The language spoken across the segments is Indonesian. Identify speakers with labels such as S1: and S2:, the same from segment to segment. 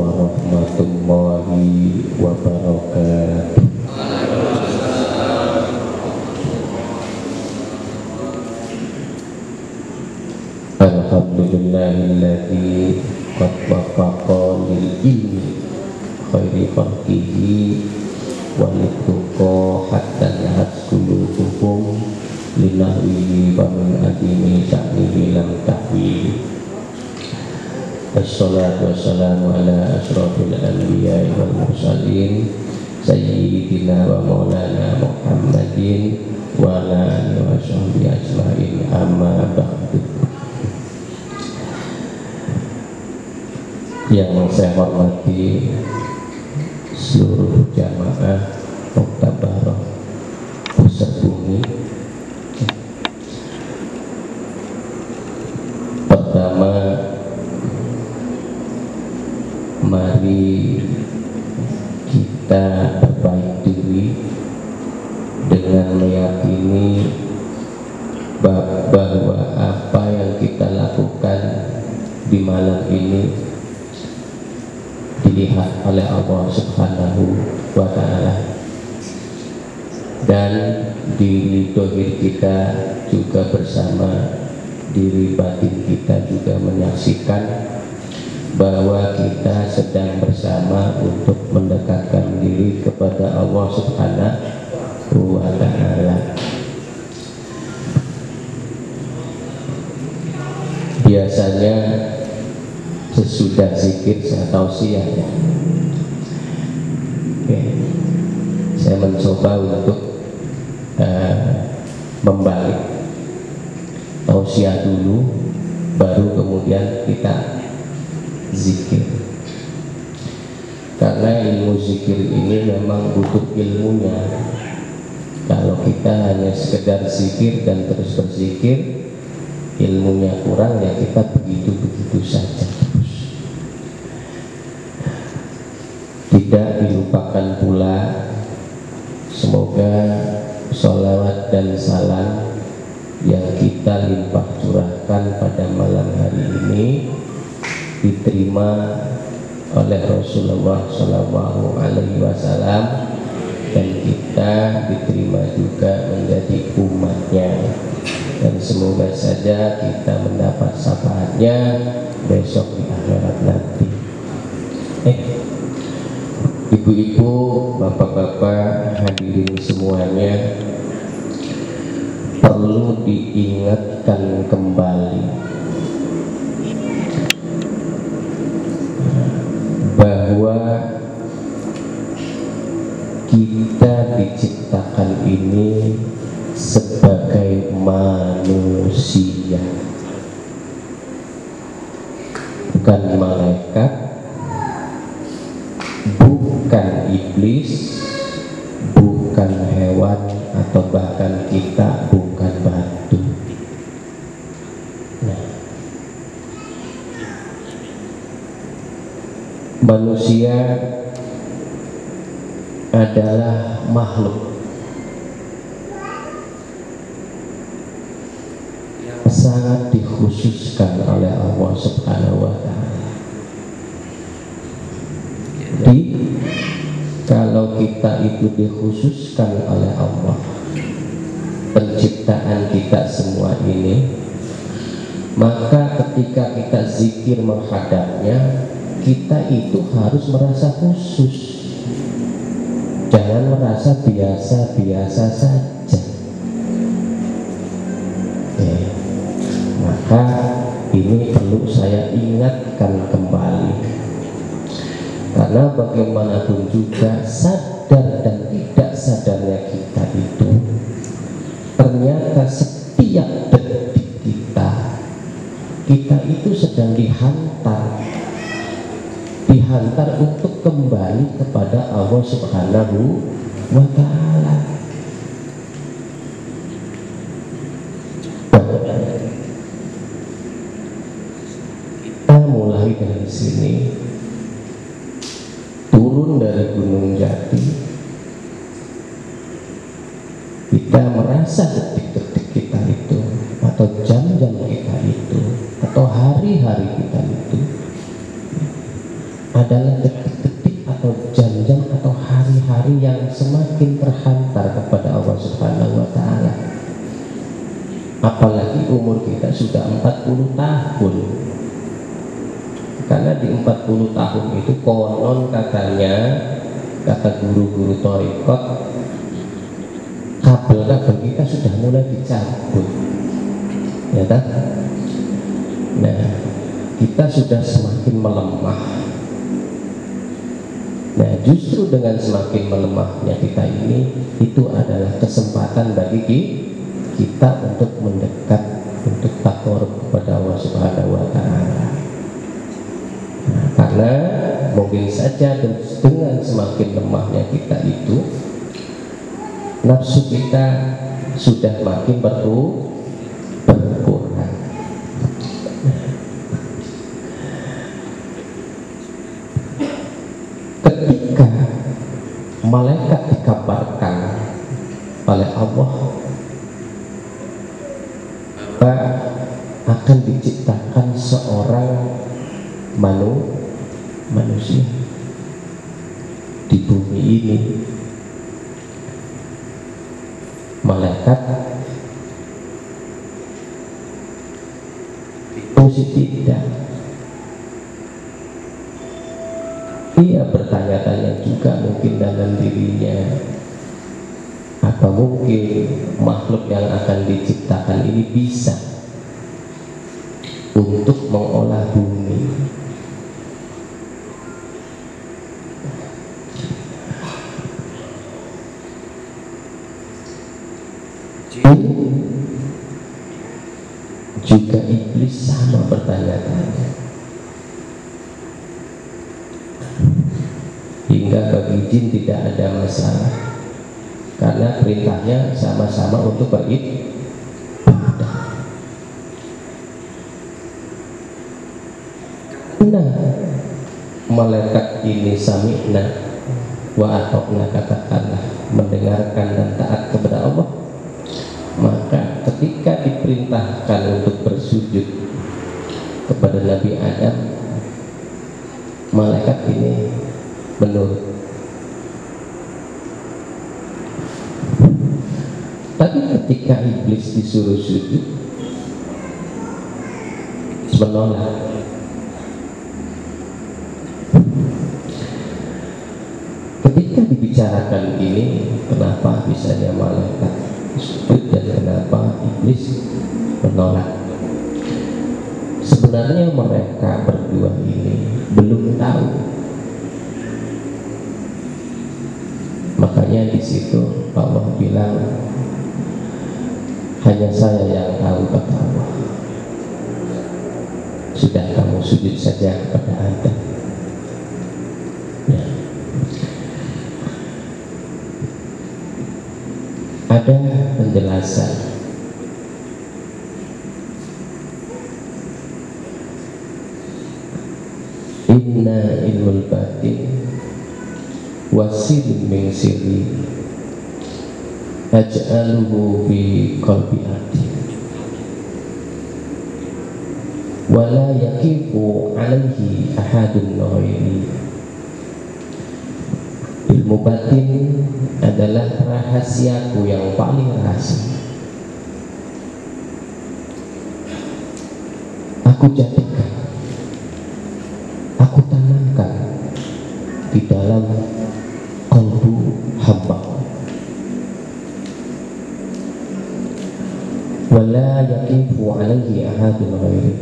S1: warahmatullahi wabarakatuh. Alhamdulillahilladzi qad waffaqa lil ilmi khairi khalqihi wa littuqa hatta nahat qulubuhum linahwihi wa min adimi ta'nihi lam tahwi. Assalatu wassalamu ala asrafil anbiya'i wal mursalin sayyidina wa maulana Muhammadin wa ala alihi wa sahbihi ajma'in, amma ba'du. Yang saya hormati seluruh jamaah Muktabaroh Pusat Bumi. Pertama, mari kita berbaik diri dengan meyakini bahwa apa yang kita lakukan di malam ini dilihat oleh Allah Subhanahu wa Ta'ala, dan diri dohir kita juga bersama diri batin kita juga menyaksikan bahwa kita sedang bersama untuk mendekatkan diri kepada Allah Subhanahu wa Ta'ala. Biasanya sesudah zikir saya tausiah ya. Oke. Saya mencoba untuk membalik tausiah dulu, baru kemudian kita zikir. Karena ilmu zikir ini memang butuh ilmunya. Kalau kita hanya sekedar zikir dan terus berzikir, ilmunya kurang, ya kita begitu-begitu saja. Tidak dilupakan pula, semoga sholawat dan salam yang kita limpah curahkan pada malam hari ini diterima oleh Rasulullah Shallallahu Alaihi Wasallam, dan kita diterima juga menjadi umatnya, dan semoga saja kita mendapat syafaatnya besok di akhirat nanti. Ibu-ibu, bapak-bapak, hadirin semuanya, perlu diingatkan kembali bahwa kita diciptakan ini sebagai manusia, bukan malaikat, bukan iblis, bukan hewan, atau bahkan kita bukan batu. Nah, manusia adalah makhluk yang sangat dikhususkan oleh Allah Subhanahu wa Ta'ala. Jadi kalau kita itu dikhususkan oleh Allah, penciptaan kita semua ini, maka ketika kita zikir menghadapnya, kita itu harus merasa khusus, jangan merasa biasa-biasa saja. Maka ini perlu saya ingatkan kembali, karena bagaimanapun juga sadar dan tidak sadarnya kita itu, ternyata setiap detik kita itu sedang dihantar untuk kembali kepada Allah Subhanahu wa Ta'ala. Kita mulai dari sini, turun dari Gunung Jati, kita merasa detik-detik kita itu, atau jam-jam kita itu, atau hari-hari kita itu adalah detik-detik atau jam-jam atau hari-hari yang semakin terhantar kepada Allah Subhanahu wa Ta'ala. Apalagi umur kita sudah 40 tahun. Karena di 40 tahun itu konon katanya, kata guru-guru thariqat, kabel-kabel kita sudah mulai dicabut, ya kan? Nah, kita sudah semakin melemah. Nah, justru dengan semakin melemahnya kita ini, itu adalah kesempatan bagi kita untuk mendekat, untuk takarub kepada Allah Subhanahu wa Ta'ala. Nah, karena mungkin saja dengan semakin lemahnya kita itu, nafsu kita sudah makin berkurang. Ketika malaikat dikabarkan oleh Allah bahwa akan diciptakan seorang manusia di bumi ini, malaikat itu tidak. Ia bertanya-tanya juga mungkin dalam dirinya, apa mungkin makhluk yang akan diciptakan ini bisa untuk mengolah bumi? Juga iblis sama bertanya-tanya, hingga bagi jin tidak ada masalah karena perintahnya sama-sama untuk beribadah. Nah, malaikat ini sami'na wa atokna, katakanlah mendengarkan dan taat kepada Allah. Maka ketika diperintahkan untuk bersujud kepada Nabi Adam, malaikat ini menurut. Tapi ketika iblis disuruh sujud, menolak. Ketika dibicarakan ini, kenapa bisanya malaikat sujud dan kenapa iblis menolak? Sebenarnya mereka berdua ini belum tahu. Makanya di situ Allah bilang, hanya saya yang tahu, kata Allah. Sudah, kamu sujud saja kepada Adam. Ya. Ada penjelasan inna ilmul batin wasirin min sirri aj'aluhu fi qalbi abdi wala yaqifu alaihi ahadun ghairi. Ilmu batin adalah rahasiaku yang paling rahasia. Aku jadikan, aku tanamkan di dalam qalbu hamba. Wala yaqifu alaihi ahadun ghairi.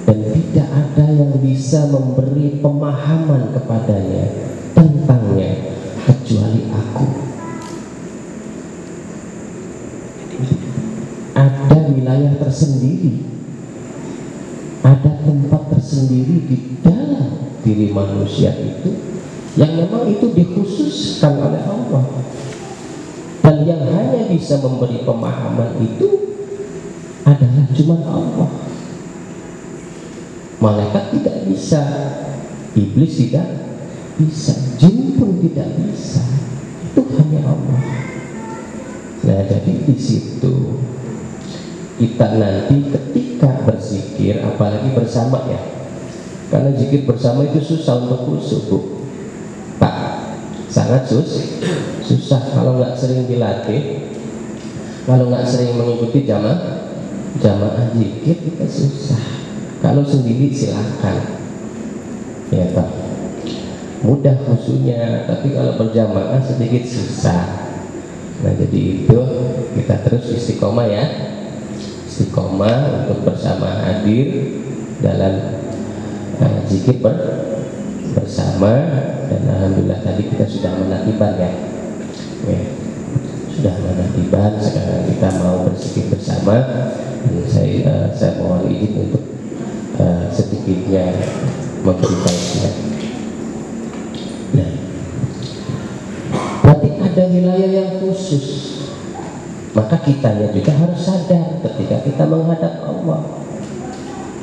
S1: Dan tidak ada yang bisa memberi pemahaman kepadanya tentangnya kecuali aku. Ada wilayah tersendiri, ada tempat tersendiri di dalam diri manusia itu yang memang itu dikhususkan oleh Allah, dan yang hanya bisa memberi pemahaman itu adalah cuma Allah. Malaikat tidak bisa, iblis tidak bisa, jin pun tidak bisa. Itu hanya Allah. Nah, jadi di situ kita nanti ketika berzikir, apalagi bersama ya, Karena zikir bersama itu susah untuk khusyuk, Bu. Pak, sangat susah kalau nggak sering dilatih, kalau nggak sering mengikuti jamaah zikir kita susah. Kalau sendiri silahkan, ya Pak, mudah khusyuknya, tapi kalau berjamaah sedikit susah. Nah jadi itu kita terus istiqomah ya, istiqomah untuk bersama hadir dalam zikir bersama. Dan alhamdulillah tadi kita sudah menakiban ya, sudah menakiban. Sekarang kita mau berzikir bersama. Dan saya mohon izin untuk sedikitnya memberi tausiah. Nah, berarti ada wilayah yang khusus, maka kitanya juga harus sadar ketika kita menghadap Allah.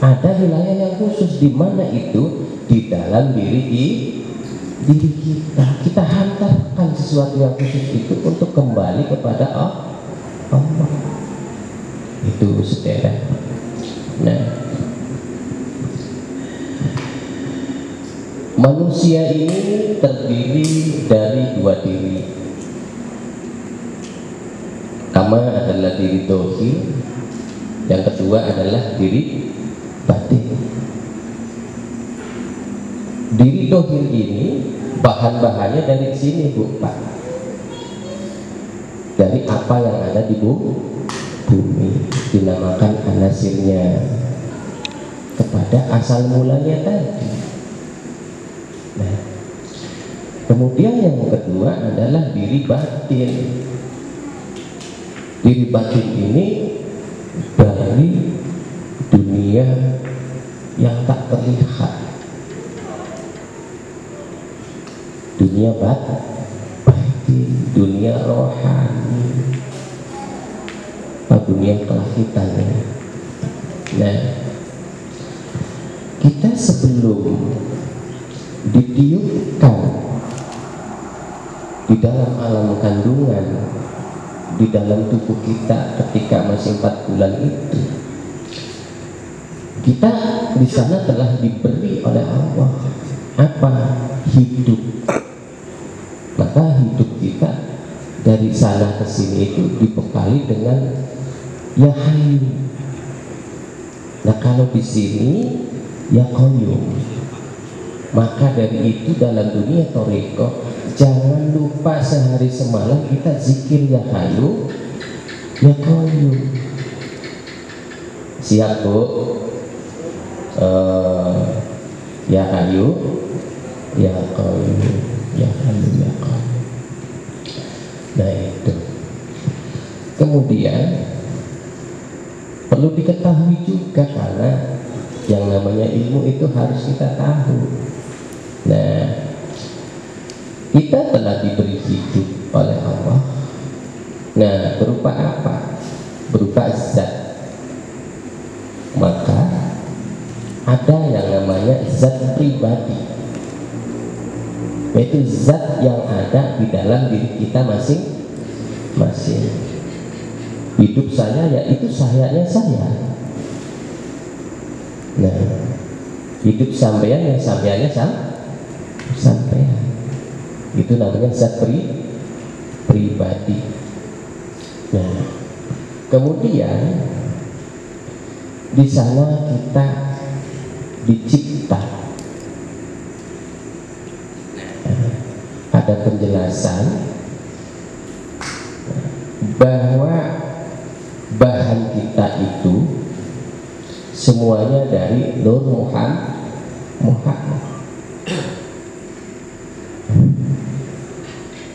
S1: Ada wilayah yang khusus di mana itu di dalam diri kita. Kita hantarkan sesuatu yang khusus itu untuk kembali kepada Allah. Itu saudara. Nah, manusia ini terdiri dari dua diri. Pertama adalah diri dohir, yang kedua adalah diri batin. Diri dohir ini bahan-bahannya dari sini, Bu, Pak. Dari apa yang ada di bumi, dinamakan anasirnya, kepada asal mulanya tadi. Nah, kemudian yang kedua adalah diri batin. Diri batin ini dari dunia yang tak terlihat, dunia batin, dunia rohani, dunia kelahirannya. Nah, kita sebelum ditiupkan di dalam alam kandungan, di dalam tubuh kita ketika masih 4 bulan itu, kita di sana telah diberi oleh Allah apa? Hidup. Maka hidup kita dari sana ke sini itu dibekali dengan ya hayyu. Nah kalau di sini ya qayyum. Maka dari itu dalam dunia thariqah jangan lupa sehari semalam kita zikir ya hayyu ya qayyum. Siap, Bu? Ya hayyu ya qayyum, ya hayyu ya qayyum. Nah itu. Kemudian perlu diketahui juga, karena yang namanya ilmu itu harus kita tahu. Nah, kita telah diberi hidup oleh Allah. Nah, berupa apa? Berupa zat. Maka ada yang namanya zat pribadi, yaitu zat yang ada di dalam diri kita masing-masing. Hidup saya ya itu sayanya saya. Nah, hidup sampean ya sampeannya sampean. Itu namanya zat pribadi. Nah, kemudian di sana kita dicipta. Ada penjelasan bahwa bahan kita itu semuanya dari Nur Muhammad.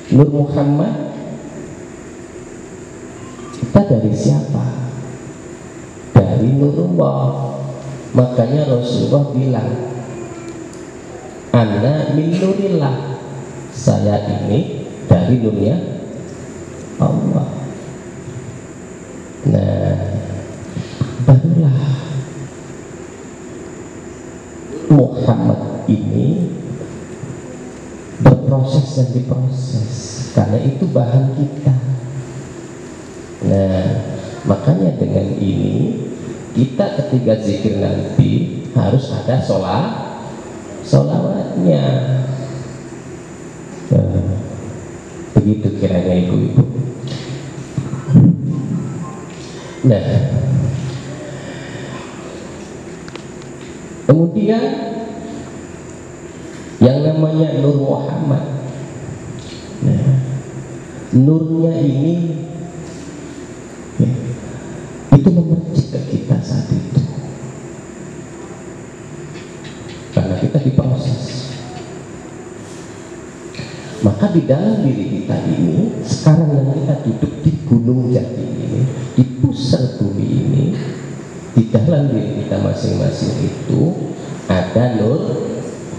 S1: Nur Muhammad kita dari siapa? Dari Nurullah. Makanya Rasulullah bilang, Ana min nurillah, saya ini dari dunia Allah. Nah, barulah Muhammad ini berproses dan diproses, karena itu bahan kita. Nah, makanya dengan ini kita ketika zikir nanti harus ada sholawatnya. Begitu kiranya ibu-ibu. Nah, kemudian yang namanya Nur Muhammad. Nah, nurnya ini ya, itu memercik ke kita saat itu, karena kita diproses. Maka di dalam diri kita ini, sekarang yang kita duduk di Gunung Jati ini, di pusat bumi ini, di dalam diri kita masing-masing itu ada Nur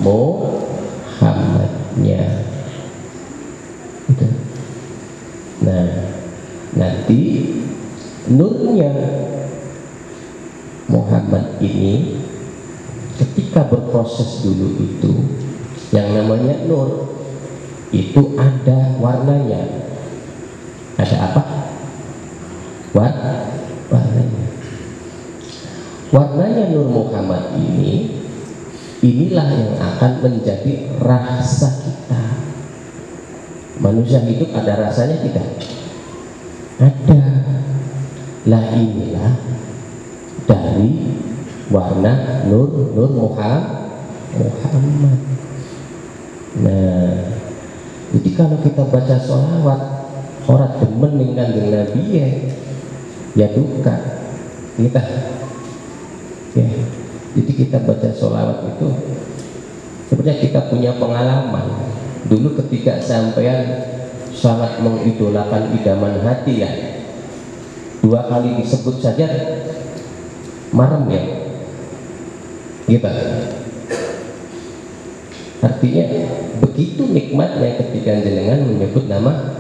S1: Muhammadnya. Nah, nanti nurnya Muhammad ini ketika berproses dulu itu, yang namanya nur itu ada warnanya. Ada apa? Warnanya. Warnanya Nur Muhammad ini, inilah yang akan menjadi rasa kita. Manusia hidup ada rasanya tidak? Ada. Lah inilah dari warna Nur Muhammad. Nah, jadi kalau kita baca sholawat, orang demen ning Kanjeng Nabi ya duka kita. Ya, jadi kita baca sholawat itu sebenarnya kita punya pengalaman. Dulu ketika sampean sangat mengidolakan idaman hati ya, 2 kali disebut saja marem ya, gitu. Artinya begitu nikmatnya ketika jenengan menyebut nama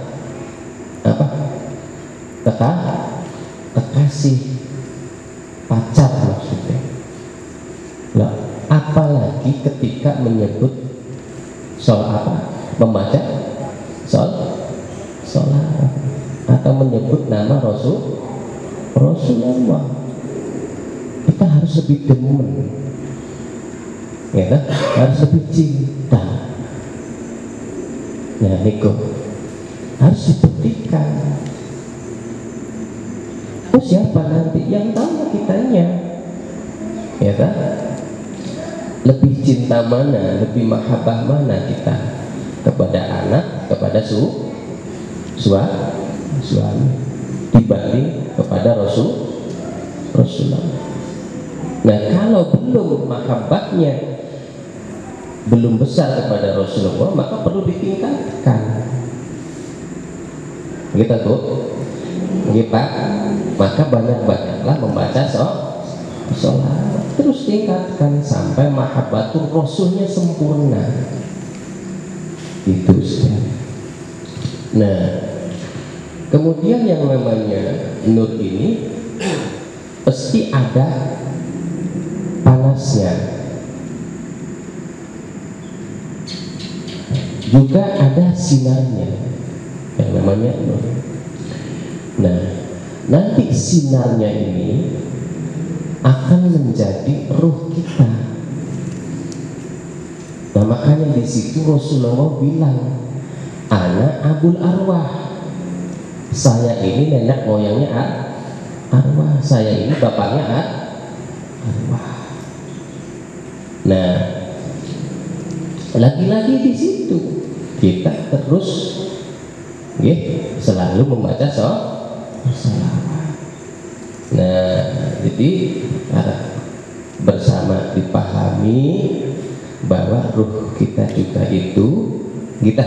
S1: apa? Kekasih, pacar maksudnya. Nah, apalagi ketika menyebut membaca sholat atau menyebut nama Rasulullah, kita harus lebih demen, ya kan? Harus lebih cinta. Nah, niku harus dibuktikan. Oh, siapa nanti yang tahu kitanya, ya kan? Lebih cinta mana, lebih mahabbah mana kita kepada anak, kepada suami dibanding kepada Rasulullah. Nah, kalau belum mahabbahnya belum besar kepada Rasulullah, maka perlu ditingkatkan. Gitu tuh, kita maka banyak-banyaklah membaca sholat, terus tingkatkan sampai mahabbatul Rasulnya sempurna. Itu saja. Nah, kemudian yang namanya nur ini pasti ada panasnya, juga ada sinarnya yang namanya nur. Nah, nanti sinarnya ini akan menjadi ruh kita. Nah, makanya di situ Rasulullah bilang, ana abul arwah. Saya ini nenek moyangnya arwah, saya ini bapaknya arwah. Nah, lagi-lagi di situ kita terus selalu membaca sholawat. Nah, jadi bersama dipahami bahwa ruh kita juga itu kita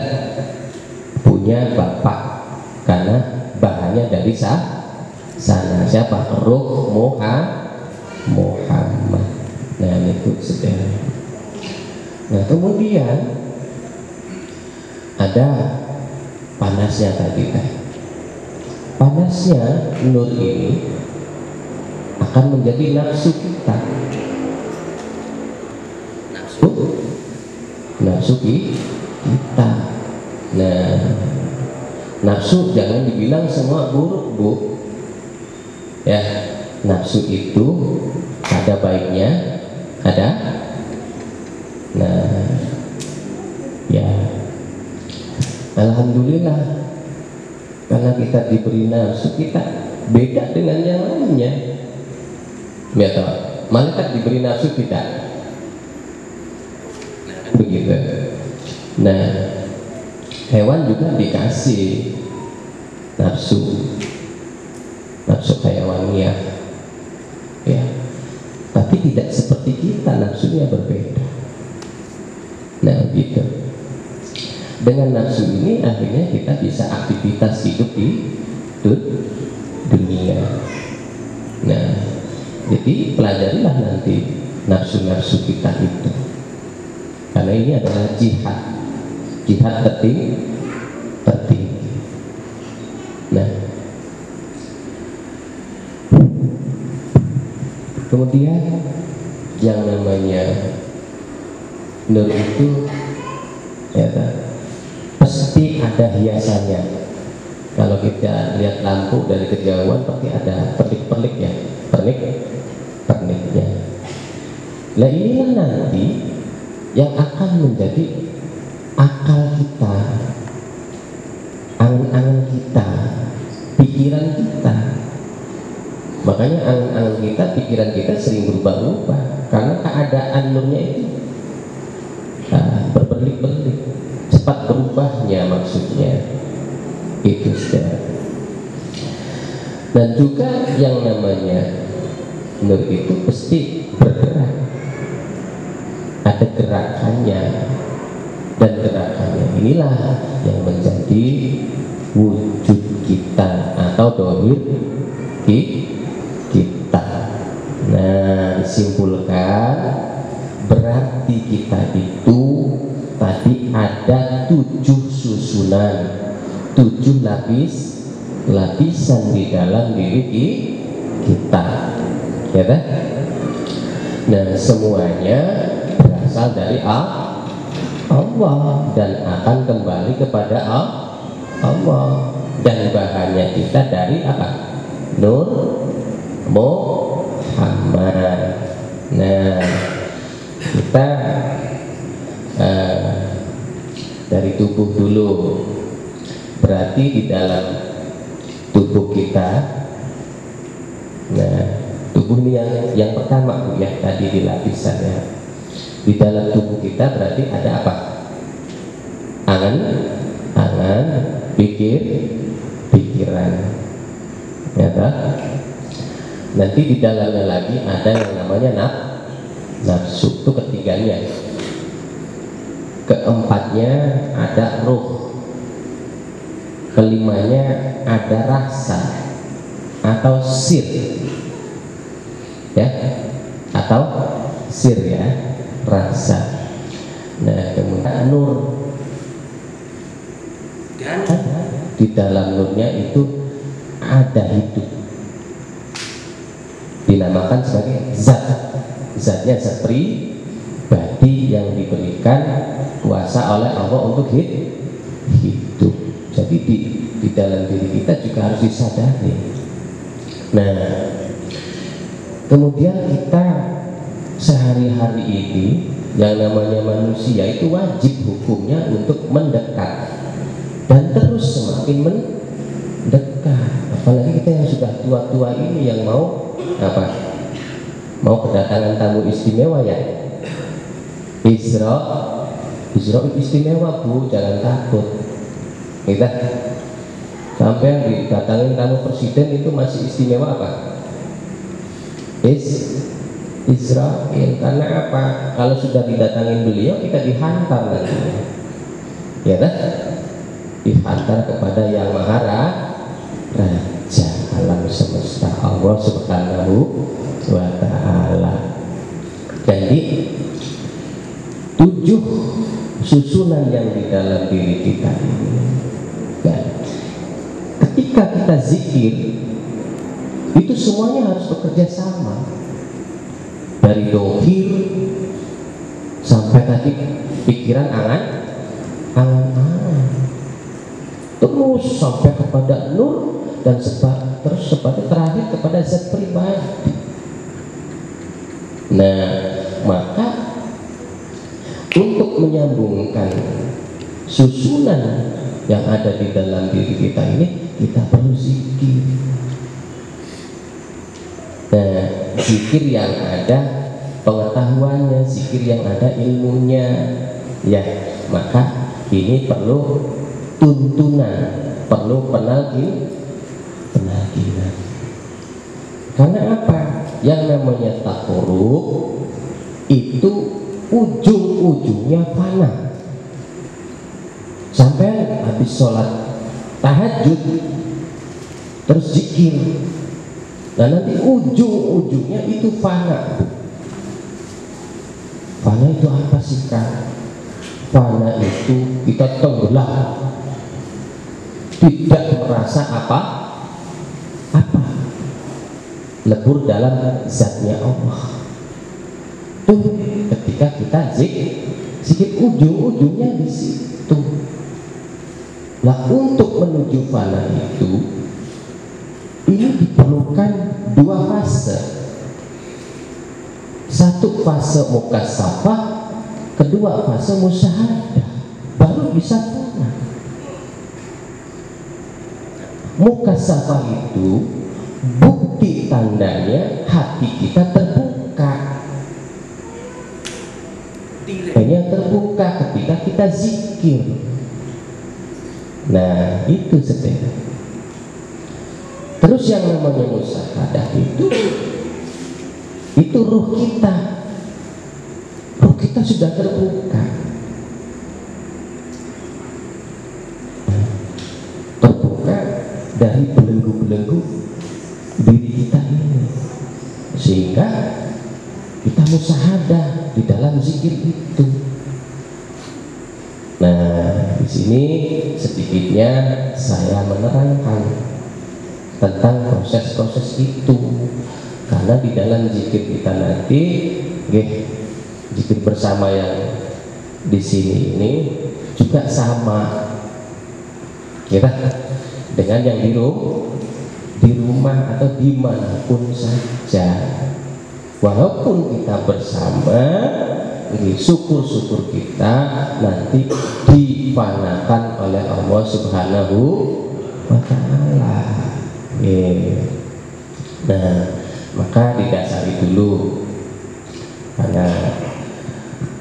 S1: punya bapak, karena bahannya dari sana. Siapa? Ruh Muhammad. Nah, itu saudara. Nah, kemudian ada panasnya tadi kan. Panasnya nur ini akan menjadi nafsu kita. Nafsu kita. Nah, nafsu jangan dibilang semua buruk, Bu. Ya, nafsu itu ada baiknya, ada Nah, ya alhamdulillah karena kita diberi nafsu, kita beda dengan yang lainnya. Ya toh, malaikat diberi nafsu, kita begitu. Nah, hewan juga dikasih nafsu hayawaniah, ya, tapi tidak seperti kita, nafsunya berbeda. Nah, gitu. Dengan nafsu ini akhirnya kita bisa aktivitas hidup di dunia. Nah, jadi pelajarilah nanti nafsu-nafsu kita itu, karena ini adalah jihad penting. Nah, kemudian yang namanya nur itu, ya, pasti ada hiasannya. Kalau kita lihat lampu dari kejauhan pasti ada perlik-perlik ya, perniknya. Nah, inilah nanti yang akan menjadi akal kita, angan-angan kita, pikiran kita. Makanya angan-angan kita, pikiran kita sering berubah-ubah karena keadaan nurnya itu berbelik-belik, cepat berubahnya, maksudnya itu sudah. Dan juga yang namanya nur itu pasti bergerak, ada gerakannya, dan gerakannya inilah yang menjadi wujud kita atau dohir kita. Nah, disimpulkan berarti kita itu tadi ada 7 susunan, 7 lapisan di dalam diri kita, ya kan? Nah, semuanya berasal dari Allah dan akan kembali kepada Allah, dan bahannya kita dari apa? Nur Muhammad. Nah, kita dari tubuh dulu. Berarti di dalam tubuh kita, nah, tubuh ini yang pertama Bu, ya, tadi di lapisannya. Di dalam tubuh kita berarti ada apa? Angan, pikiran, ya kan? Nanti di dalamnya lagi ada yang namanya nafsu, itu ketiganya. Keempatnya ada ruh, kelimanya ada rasa atau sir, ya, atau sir, ya, rasa. Nah, kemudian nur, dan di dalam nurnya itu ada hidup, dinamakan sebagai zatnya zat pribadi yang diberikan kuasa oleh Allah untuk hidup. Jadi di dalam diri kita juga harus disadari. Nah, kemudian kita sehari-hari ini yang namanya manusia itu wajib hukumnya untuk mendekat dan terus semakin mendekat. Apalagi kita yang sudah tua-tua ini yang mau apa? Mau kedatangan tamu istimewa, ya. Isra istimewa Bu, jangan takut. Kita sampai didatangin tamu presiden itu masih istimewa apa? Israel. Karena apa? Kalau sudah didatangin beliau, kita dihantar nanti, ya kan? Dihantar kepada yang Maha Raja alam semesta, Allah Subhanahu wa Ta'ala. Jadi 7 susunan yang di dalam diri kita ini, dan ketika kita zikir itu semuanya harus bekerja sama, dari dohir sampai tadi pikiran, angan, terus sampai kepada nur, dan terus terakhir kepada zat pribadi. Nah, maka menyambungkan susunan yang ada di dalam diri kita ini, kita perlu zikir. Nah, zikir yang ada pengetahuannya, zikir yang ada ilmunya, ya, maka ini perlu tuntunan, perlu penalkinan. Karena apa? Yang namanya takorub itu ujung-ujungnya fana. Sampai habis sholat tahajud terus zikir, nah nanti ujung-ujungnya itu fana. Fana itu apa sih Kak? Fana itu kita tenggelam, tidak merasa apa-apa, lebur dalam zatnya Allah. Tuh ketika kita zikir ujung-ujungnya di situ. Nah, untuk menuju fana itu ini diperlukan dua fase. Satu fase mukasyafah, kedua fase musyahadah, baru bisa fana. Mukasyafah itu bukti tandanya hati kita terbuka. Hanya terbuka ketika kita zikir. Nah, itu sebenarnya. Terus yang namanya musyahadah itu ruh kita sudah terbuka. Terbuka dari belenggu-belenggu diri kita ini, sehingga kita musyahadah di dalam zikir itu. Nah, di sini sedikitnya saya menerangkan tentang proses-proses itu, karena di dalam zikir kita nanti, zikir bersama yang di sini ini juga sama, ya, dengan yang di rumah atau dimanapun saja, walaupun kita bersama. Syukur-syukur kita nanti difanakan oleh Allah Subhanahu wa Ta'ala. Nah, maka didasari dulu, karena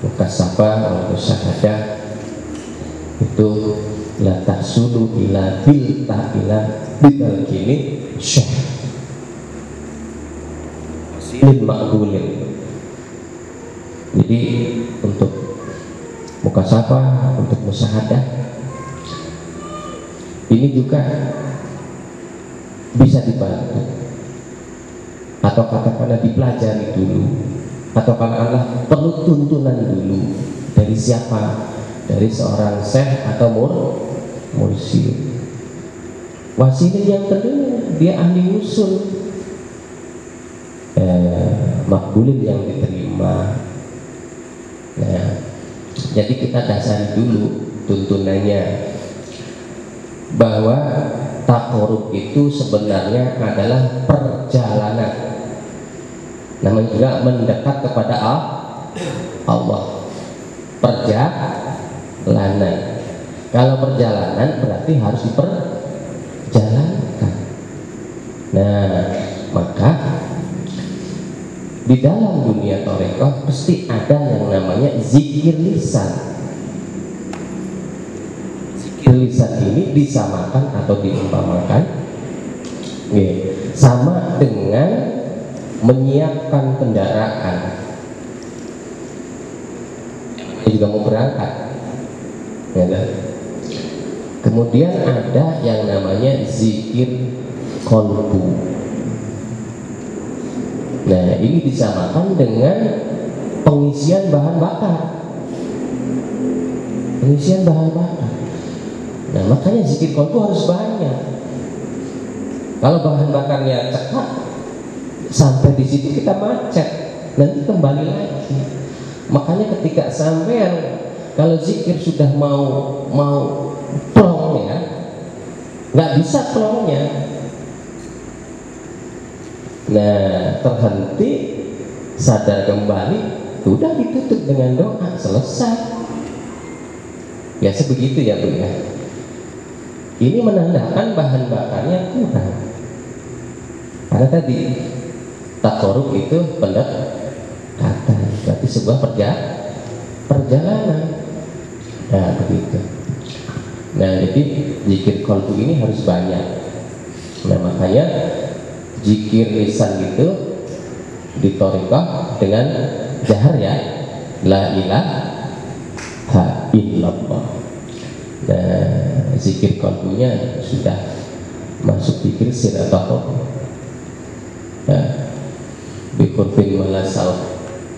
S1: mukasyafah, musyahadah itu la tahsulu ila bil ta'ila bidal kini syekh lil ma'gulin. Jadi untuk mukasyafah, untuk musyahadah ini juga bisa dibantu, atau katakanlah dipelajari dulu, atau katakanlah perlu tuntunan dulu dari siapa? Dari seorang syekh atau mursyid. Wasilin yang kedua, dia ahli usul, makbulin yang diterima. Nah, jadi kita dasari dulu tuntunannya, bahwa takorub itu sebenarnya adalah perjalanan, namanya juga mendekat kepada Allah. Perjalanan, kalau perjalanan berarti harus diperjalankan. Nah, maka di dalam dunia thariqah pasti ada yang namanya zikir lisan. Zikir lisan ini disamakan atau diumpamakan sama dengan menyiapkan kendaraan. Dia juga mau berangkat, ya kan? Kemudian ada yang namanya zikir qalbu. Nah, ini disamakan dengan pengisian bahan bakar. Pengisian bahan bakar. Nah, makanya zikir qalbu harus banyak. Kalau bahan bakarnya cepat, sampai di situ kita macet, nanti kembali lagi. Makanya ketika sampean kalau zikir sudah mau plong, ya, nggak bisa plongnya. Nah, terhenti, sadar kembali, sudah ditutup dengan doa, selesai. Biasa begitu ya Bu ya. Ini menandakan bahan bakarnya kurang. Karena tadi takorub itu pendekatan, berarti sebuah perjalanan. Nah begitu. Nah jadi zikir qalbu ini harus banyak. Nah makanya zikir lisan itu ditorikoh dengan jahar ya, la ilaha illallah. Nah zikir qalbunya sudah masuk zikir sir atau bikurfin malasal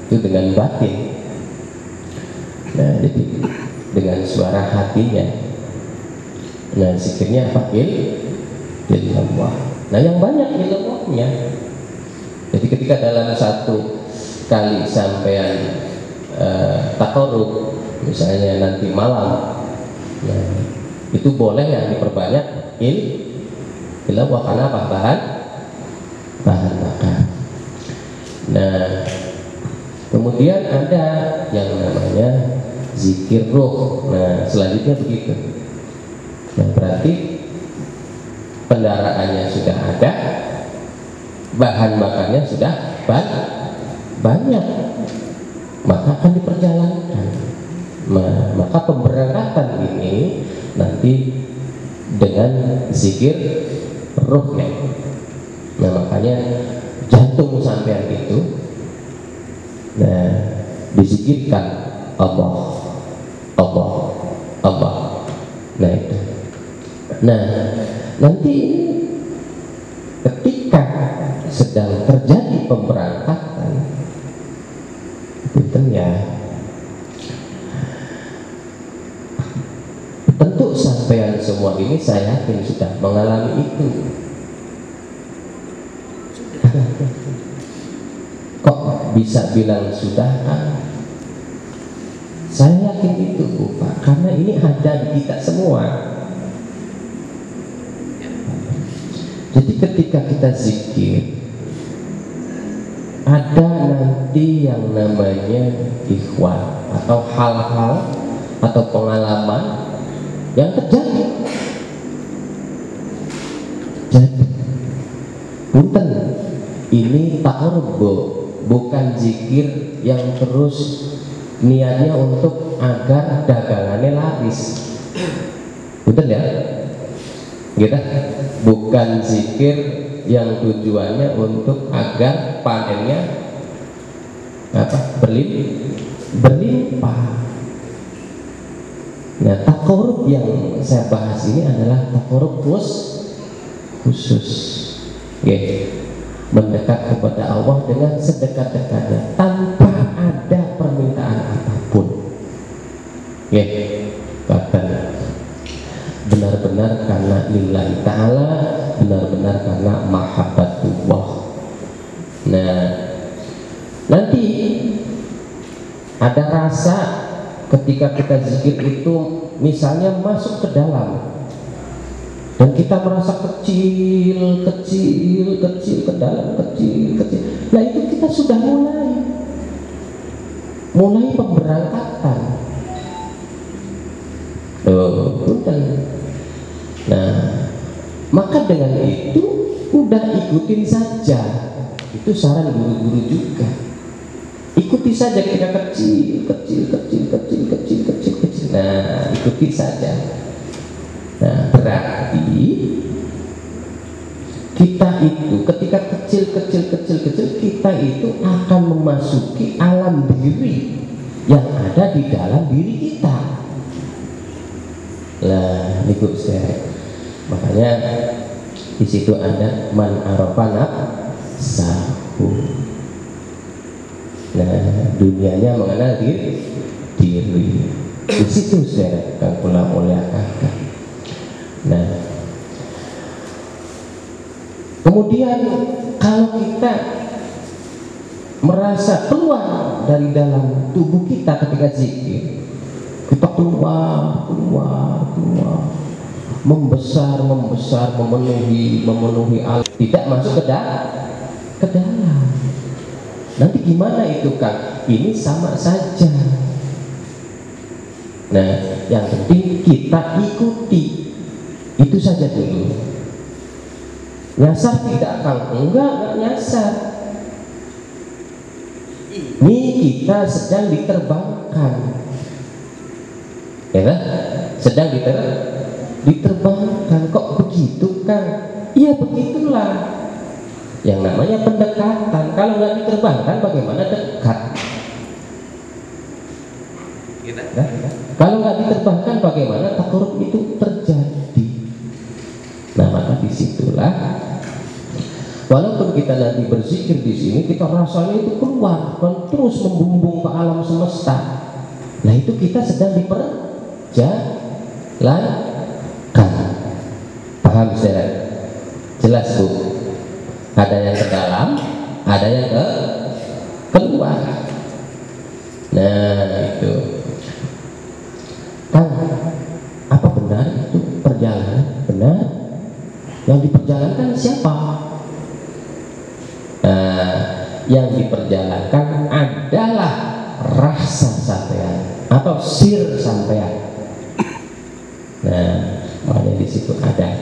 S1: itu dengan batin. Nah jadi dengan suara hatinya. Nah zikirnya apa? Illallah. Nah yang banyak ilmunya. Jadi ketika dalam satu kali sampean takorub, misalnya nanti malam, nah, itu boleh yang diperbanyak illallah karena apa? Bahan bakar. Nah kemudian ada yang namanya zikir ruh. Nah selanjutnya begitu. Nah berarti kendaraannya sudah ada, bahan bakarnya sudah banyak, maka akan diperjalankan. Maka pemberangkatan ini nanti dengan zikir ruhnya. Nah makanya jantung sampean itu, nah dizikirkan Allah. Nah itu. Nah nanti ketika sedang terjadi pemberangkatan itu ya tentu sampean semua ini saya yakin sudah mengalami itu. Kok bisa bilang sudah kan? Saya yakin itu Bu Pak, karena ini ada di kita semua. Jadi ketika kita zikir, ada nanti yang namanya ikhwan atau hal-hal atau pengalaman yang terjadi. Jadi, punten, ini takarub bukan zikir yang terus niatnya untuk agar dagangannya laris. Punten ya. Kita bukan zikir yang tujuannya untuk agar panennya berlimpah. Nah takorub yang saya bahas ini adalah takorub khusus, mendekat kepada Allah dengan sedekat-dekatnya tanpa ada permintaan apapun. Bahkan benar-benar karena lillahi ta'ala, benar-benar karena mahabbatullah. Nah nanti ada rasa ketika kita zikir itu misalnya masuk ke dalam dan kita merasa kecil ke dalam, kecil. Nah itu kita sudah mulai pemberangkatan. Nah maka dengan itu udah ikutin saja. Itu saran guru-guru juga. Ikuti saja ketika kecil. Nah ikuti saja. Nah berarti kita itu ketika kecil kita itu akan memasuki alam diri yang ada di dalam diri kita. Lah niku makanya di situ ada man arafa nafsahu. Nah dunianya mengenal diri. Di situ saya akan pula muliakan. Nah kemudian kalau kita merasa keluar dari dalam tubuh kita ketika zikir, kita keluar membesar memenuhi alam, tidak masuk ke dalam. Nanti gimana itu Kang? Ini sama saja. Nah yang penting kita ikuti, itu saja dulu. Nyasar tidak Kang? Enggak nyasar. Ini kita sedang diterbangkan, ya kan? Sedang diterbangkan. Kok begitu Kang? Iya begitulah yang namanya pendekatan. Kalau nggak diterbangkan bagaimana dekat? Nah, kalau nggak diterbangkan bagaimana takarub itu terjadi? Nah maka disitulah, walaupun kita nanti berzikir di sini, kita rasanya itu keluar dan terus membumbung ke alam semesta. Nah itu kita sedang diperjalankan. Paham saudara? Jelas Bu? Ada yang ke dalam, ada yang keluar. Nah itu. Kang, apa benar itu perjalanan? Benar. Yang diperjalankan siapa? Yang diperjalankan adalah rasa sampean atau sir sampean. Nah, makanya di situ ada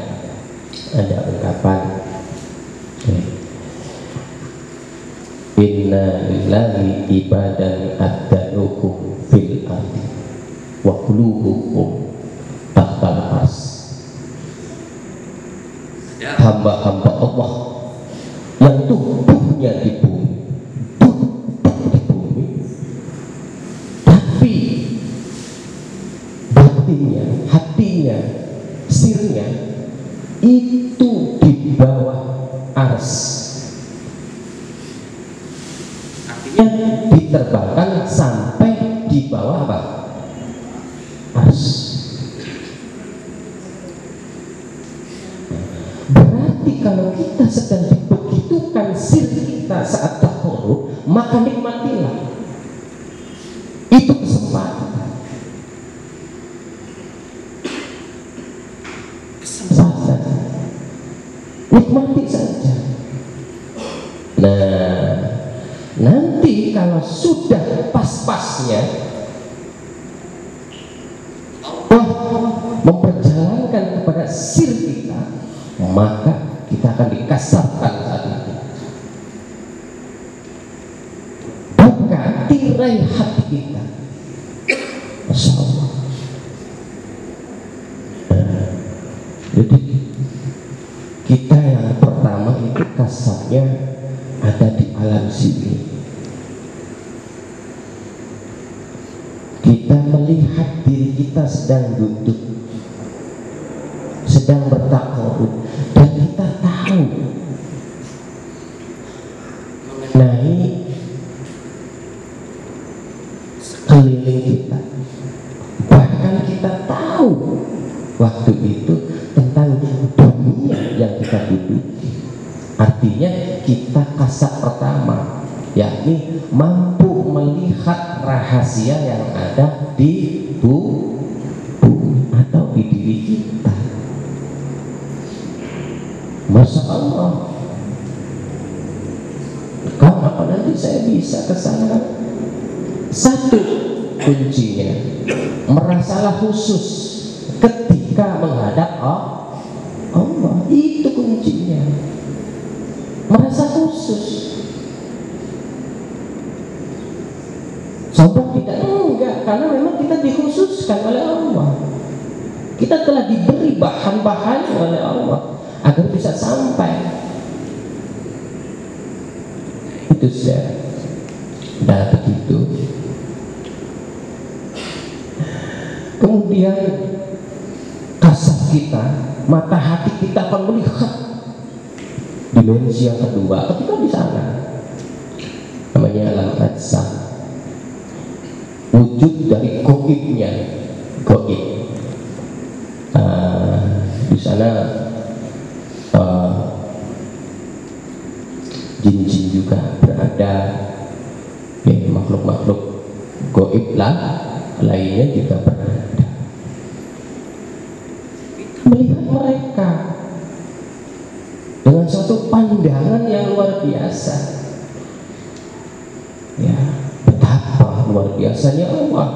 S1: ungkapan inna lillahi ibadan addanukum fil ardi wa qulubukum tahtal ars. Hamba-hamba Allah yang tubuhnya di bumi, tapi batinnya, hatinya, sirnya itu di bawah ars. Artinya diterbangkan sampai di bawah apa? Ars. Berarti kalau kita sedang dibegitukan sir kita saat takarub, maka nikmatilah itu kesempatan. Nikmati saja. Nah, nanti kalau sudah pas-pasnya memperjalankan kepada sir kita, maka kita akan dikasarkan saat itu. Buka tirai hati kita. Masya Allah. Jadi kita yang pertama itu kasarnya ada di alam sini. Kita melihat diri kita sedang duduk, sedang bertakarub, dan kita tahu mengenai sekeliling kita. Bahkan kita tahu waktu itu tentang dunia yang kita duduki. Artinya kita kasat pertama, yakni mampu melihat rahasia yang ada di bumi atau di diri kita. Masya Allah. Kang, apa nanti saya bisa ke sana? Satu kuncinya, merasalah khusus ketika menghadap Allah. Itu kuncinya, merasa khusus. Sombong tidak? Enggak, karena memang kita dikhususkan oleh Allah. Kita telah diberi bahan-bahan oleh Allah agar bisa sampai. Itu saja. Dan begitu. Kemudian kasat kita, mata hati kita akan melihat dimensi yang kedua ketika di sana, namanya alam ajsam, wujud dari goibnya, goib. Di sana jin-jin juga berada, ya, makhluk-makhluk goib lah lainnya juga berada. Melihat mereka dengan suatu pandangan yang luar biasa, ya, betapa luar biasanya Allah.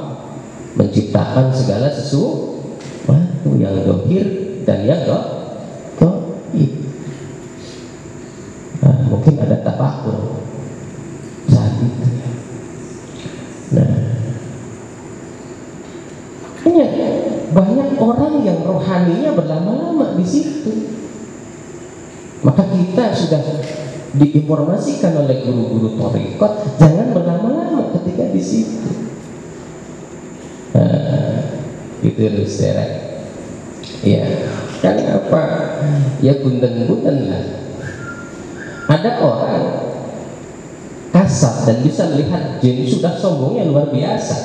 S1: menciptakan segala sesuatu yang zahir dan yang gaib. Mungkin ada tafakur saat itu. Nah, makanya banyak orang yang rohaninya berlama-lama di situ. Maka kita sudah diinformasikan oleh guru-guru thariqat jangan berlama-lama ketika di situ. Gitu loh saudara. Ya, kan apa? Ya punten-punten lah. Ada orang kasar dan bisa melihat jin, sudah sombongnya luar biasa.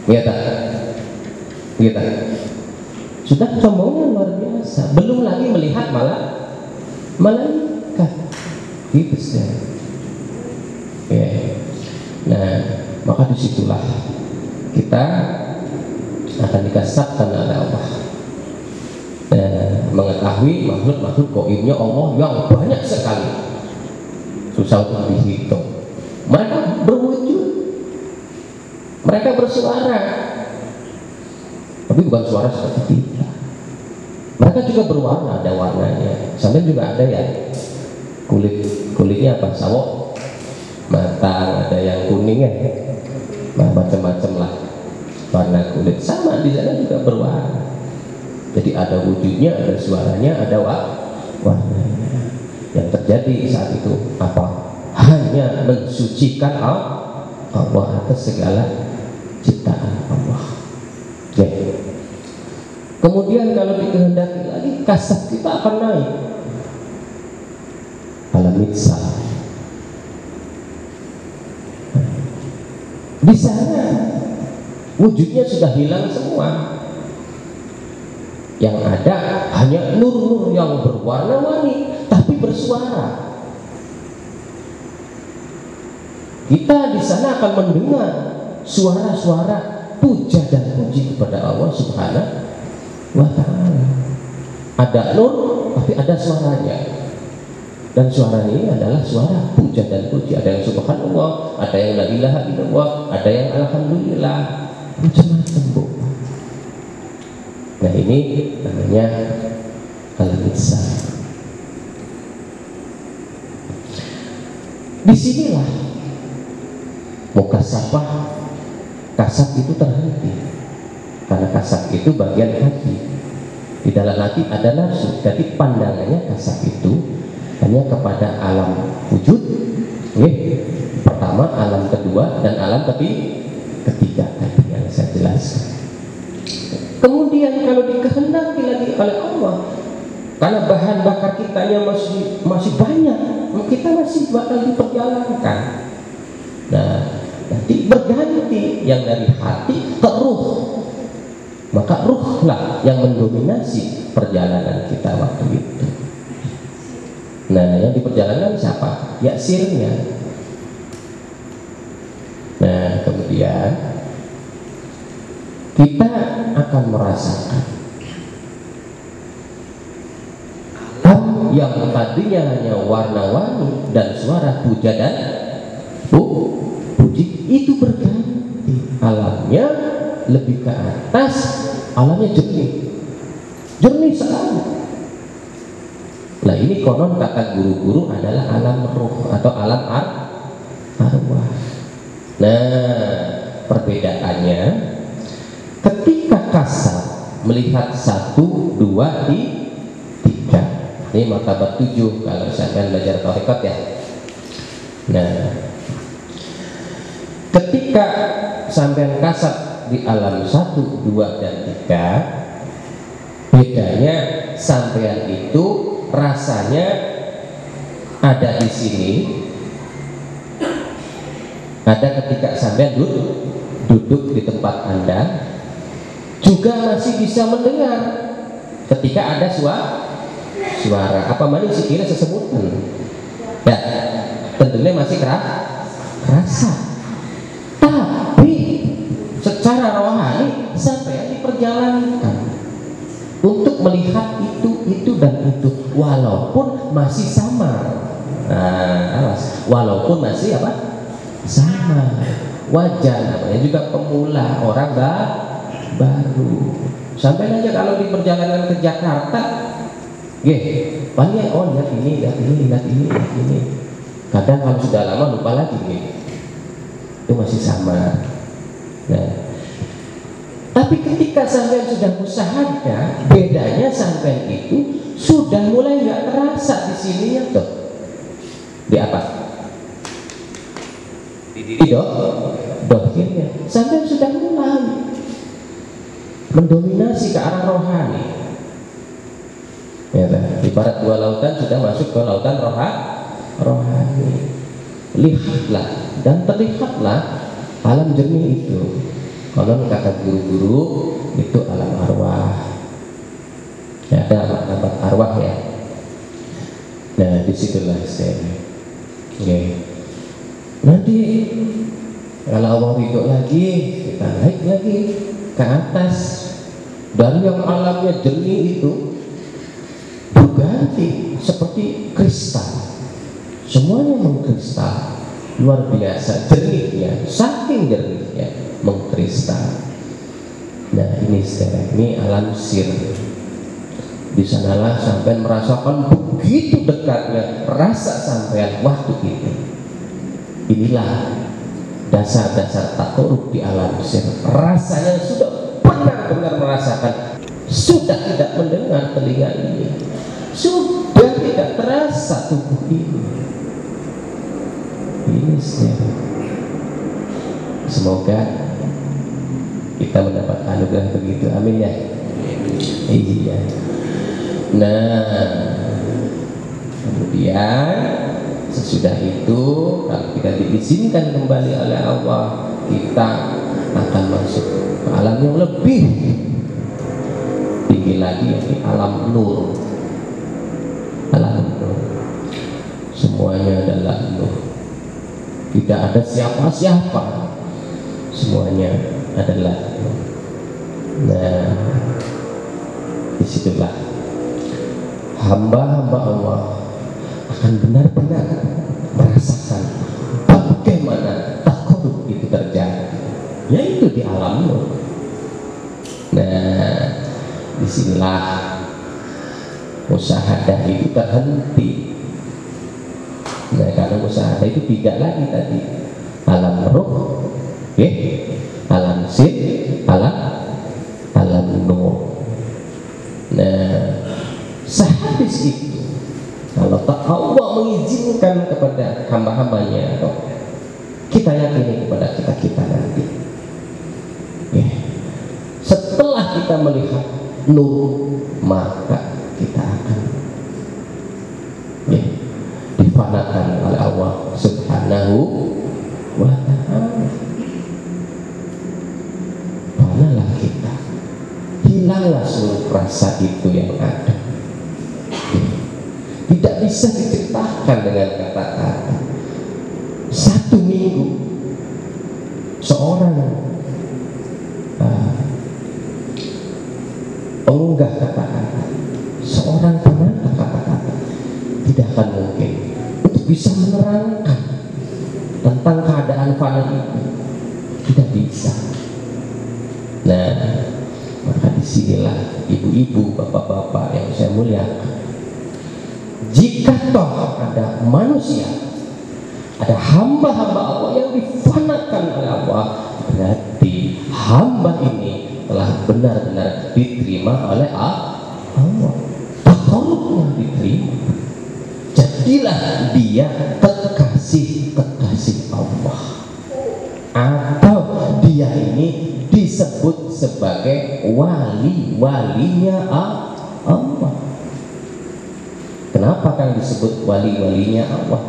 S1: Ya tak? Ya tak? Sudah sombongnya luar biasa. Belum lagi melihat malaikat. Gitu saudara. Ya. Nah, maka disitulah kita akan dikasahkan oleh Allah, mengetahui makhluk-makhluk gaibnya Allah yang banyak sekali, susah untuk dihitung. Mereka berwujud, mereka bersuara, tapi bukan suara seperti kita. Mereka juga berwarna, ada warnanya. Sampai juga ada ya kulitnya apa, sawok matang, ada yang kuning ya, macam-macam lah warna kulit. Sama di sana juga berwarna. Jadi ada wujudnya, ada suaranya, ada warnanya. Yang terjadi saat itu apa? Hanya mensucikan Allah atas segala ciptaan Allah. Ya. Kemudian kalau dikehendaki lagi, kasat kita akan naik. Alam mitsa. Di sana wujudnya sudah hilang semua. Yang ada hanya nur-nur yang berwarna-warni tapi bersuara. Kita di sana akan mendengar suara-suara puja dan puji kepada Allah Subhanahu wa ta'ala. Ada nur tapi ada suaranya. Dan suara ini adalah suara puja dan puji. Ada yang subhanallah, ada yang la ilaha illallah, ada yang alhamdulillah, macam-macam bu. Nah ini namanya al-mitsa. Disinilah mukasafah, kasat itu terhenti. Karena kasat itu bagian hati. Di dalam hati ada nafsu. Jadi pandangannya kasat itu hanya kepada alam wujud, pertama, alam kedua, dan alam ketiga tadi yang saya jelaskan. Kemudian kalau dikehendaki lagi oleh Allah, karena bahan bakar kitanya masih banyak, kita masih bakal diperjalankan. Nah, nanti berganti yang dari hati ke ruh, maka ruhlah yang mendominasi perjalanan kita waktu itu. Nah, yang di perjalanan siapa? Ya sirnya. Nah, kemudian kita akan merasakan alam yang tadinya hanya warna-warni dan suara puja dan puji itu berganti. Alamnya lebih ke atas, alamnya jernih sekali. Nah ini konon kata guru-guru adalah alam ruh atau alam arwah. Nah perbedaannya ketika kasat melihat 1, 2, 3, ini martabat 7 kalau saya belajar thariqat ya. Nah ketika sampai kasat di alam 1, 2, dan 3, bedanya sampean itu rasanya ada di sini, ada ketika sampai duduk di tempat Anda, juga masih bisa mendengar ketika ada suara apa mana sekira sesebutan ya, tentunya masih kerasa, tapi secara rohani sampai diperjalankan untuk melihat itu dan itu, walaupun masih sama. Nah, awas, walaupun masih apa? Sama. wajar, namanya juga pemula, orang baru. Sampai aja kalau di perjalanan ke Jakarta, banyak lihat ini, lihat ini, lihat ini, lihat ini. Kadang kalau sudah lama lupa lagi, itu masih sama. Nah, tapi ketika sampai sudah musyahadah, bedanya sampai itu sudah mulai nggak terasa di sininya tuh. Di apa? Di dohirnya. Sampai sudah mulai mendominasi ke arah rohani. Ya, ibarat dua lautan sudah masuk ke lautan rohani. Lihatlah dan terlihatlah alam jernih itu. Kalau kata guru-guru itu alam arwah. Ya, ada martabat arwah ya. Nah, disitulah saya. Nanti kalau Allah ridho lagi, kita naik lagi ke atas. Dan yang alamnya jernih itu berganti seperti kristal. Semuanya mengkristal, luar biasa jernihnya, saking jernihnya mengkristal. Nah, ini sekarang ini alam sir. Di sanalah sampai merasakan begitu dekatnya rasa sampean waktu itu. Inilah dasar-dasar takarub di alam sir. Rasanya sudah benar-benar merasakan, sudah tidak mendengar telinga ini, sudah tidak terasa tubuh ini. Ini sekarang. Semoga kita mendapat anugerah begitu, amin ya. Iya. Nah, kemudian sesudah itu kalau kita diizinkan kembali oleh Allah, kita akan masuk ke alam yang lebih tinggi lagi, yaitu alam nur. Alam nur, semuanya adalah nur. Tidak ada siapa-siapa, semuanya adalah nur. Nah, disitulah hamba-hamba Allah akan benar-benar merasakan bagaimana takarub itu terjadi, yaitu di alam nur. Nah, disinilah musyahadah itu terhenti. Nah, karena musyahadah itu tidak lagi tadi alam ruh, alam sir, alam nur. Nah, sehabis itu kalau Allah mengizinkan kepada hamba-hambanya, kita yakini kepada kita nanti. Setelah kita melihat nur, maka kita akan difanakan oleh Allah Subhanahu wa ta'ala. Fanalah kita, hilanglah seluruh rasa itu yang ada. Tidak bisa diceritakan dengan kata-kata. 1 minggu seorang pengunggah kata-kata, seorang penata kata-kata, tidak akan mungkin untuk bisa menerangkan tentang keadaan fana itu. Tidak bisa. Nah, maka disinilah ibu-ibu, bapak-bapak yang saya muliakan, jika toh ada manusia, ada hamba-hamba Allah yang difanakan oleh Allah, berarti hamba ini telah benar-benar diterima oleh Allah. Takarubnya diterima. Jadilah dia kekasih Allah, atau dia ini disebut sebagai wali-walinya Allah. Kenapa kan disebut wali-walinya Allah?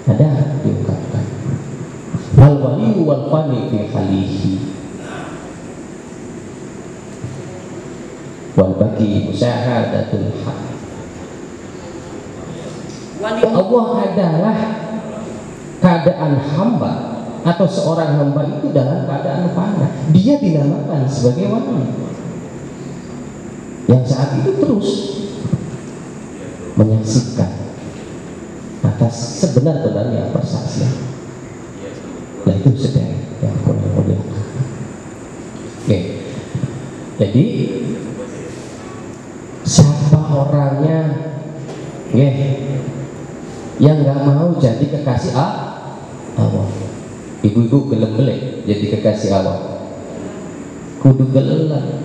S1: Ada diungkapkan, wal wali wal fani fi halihi wal baqi musyahadatul haq. Wali Allah adalah keadaan hamba atau seorang hamba itu dalam keadaan fana. Dia dinamakan sebagai wali yang saat itu terus menyaksikan atas sebenar-benarnya persaksian. Nah, itu sedang Jadi siapa orangnya yang nggak mau jadi kekasih Allah? Ibu-ibu gelem belek jadi kekasih Allah, kudu gelem.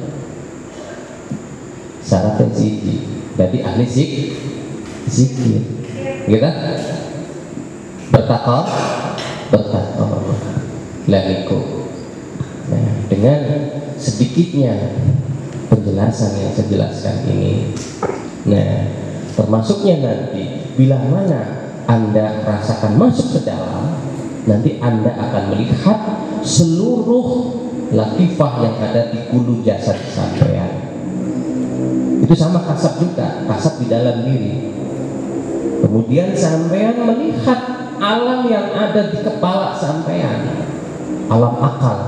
S1: Syaratnya siji, jadi ahli zikir, gitu? Bertakwa. Lahiku. Nah, dengan sedikitnya penjelasan yang saya jelaskan ini, nah termasuknya nanti bila mana Anda rasakan masuk ke dalam, nanti Anda akan melihat seluruh latifah yang ada di hulu jasad sampean. Itu sama kasab juga, kasab di dalam diri. Kemudian sampean melihat alam yang ada di kepala sampean, alam akal,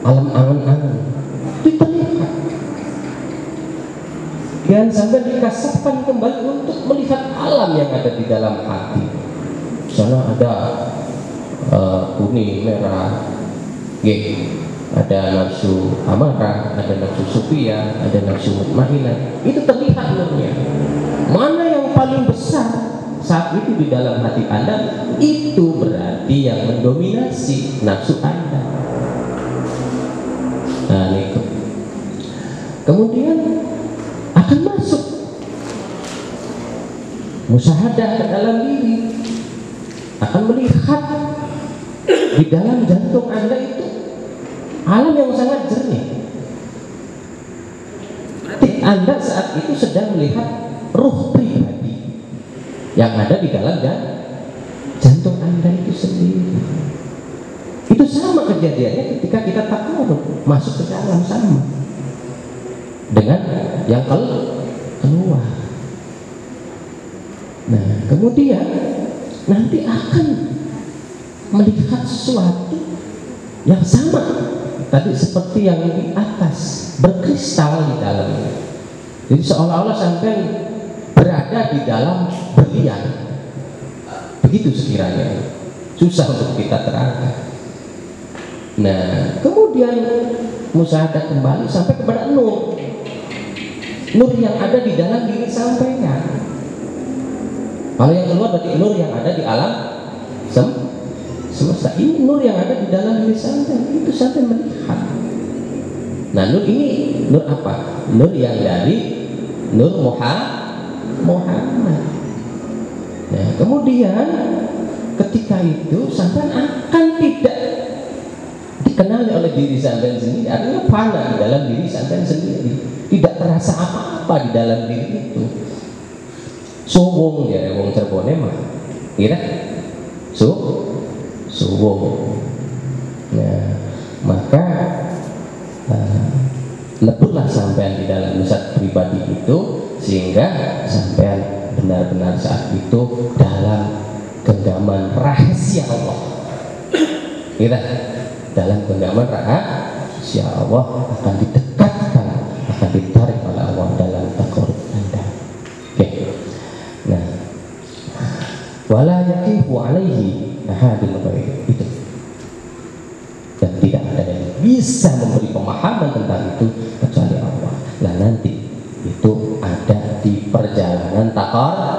S1: alam angan-angan, itu terlihat. Dan sampai dikasahkan kembali untuk melihat alam yang ada di dalam hati. Di sana ada kuning, merah, ada nafsu amarah, ada nafsu sufiyah, ada nafsu mutmainah. Itu terlihat nurnya. Mana yang paling besar saat itu di dalam hati Anda, itu berarti yang mendominasi nafsu Anda. Nah, itu. Kemudian akan masuk musyahadah ke dalam diri, akan melihat di dalam jantung Anda itu alam yang sangat jernih. Berarti Anda saat itu sedang melihat ruh pribadi yang ada di dalam jantung Anda itu sendiri. Itu sama kejadiannya ketika kita takarub masuk ke dalam, sama dengan yang keluar. Nah, kemudian nanti akan melihat sesuatu yang sama tadi seperti yang di atas, berkristal di dalamnya. Jadi seolah-olah sampai berada di dalam berlian. Begitu sekiranya. Susah untuk kita terangkan. Nah, kemudian musyahadah kembali sampai kepada nur. Nur yang ada di dalam diri sampean. Kalau yang keluar berarti nur yang ada di alam semesta. Ini nur yang ada di dalam diri sampean, itu sampai melihat. Nah, nur ini nur apa? Nur yang dari Nur Muhammad. Nah, kemudian ketika itu sampean akan tidak dikenali oleh diri sampean sendiri, artinya fana di dalam diri sampean sendiri, tidak terasa apa-apa di dalam diri itu. Suwung ya, wong Cirebone mah, kira suwung. Nah, maka lebutlah sampean di dalam zat pribadi itu, sehingga sampean benar-benar saat itu dalam genggaman rahasia Allah. Kira dalam genggaman rahasia Allah akan didekatkan, akan ditarik oleh Allah dalam takarub Anda. Oke. Nah, wala yaqifu alaihi ahadun ghairi, itu. Dan tidak ada yang bisa memberi pemahaman tentang itu kecuali Allah. Nah, nanti itu ada di perjalanan takarub.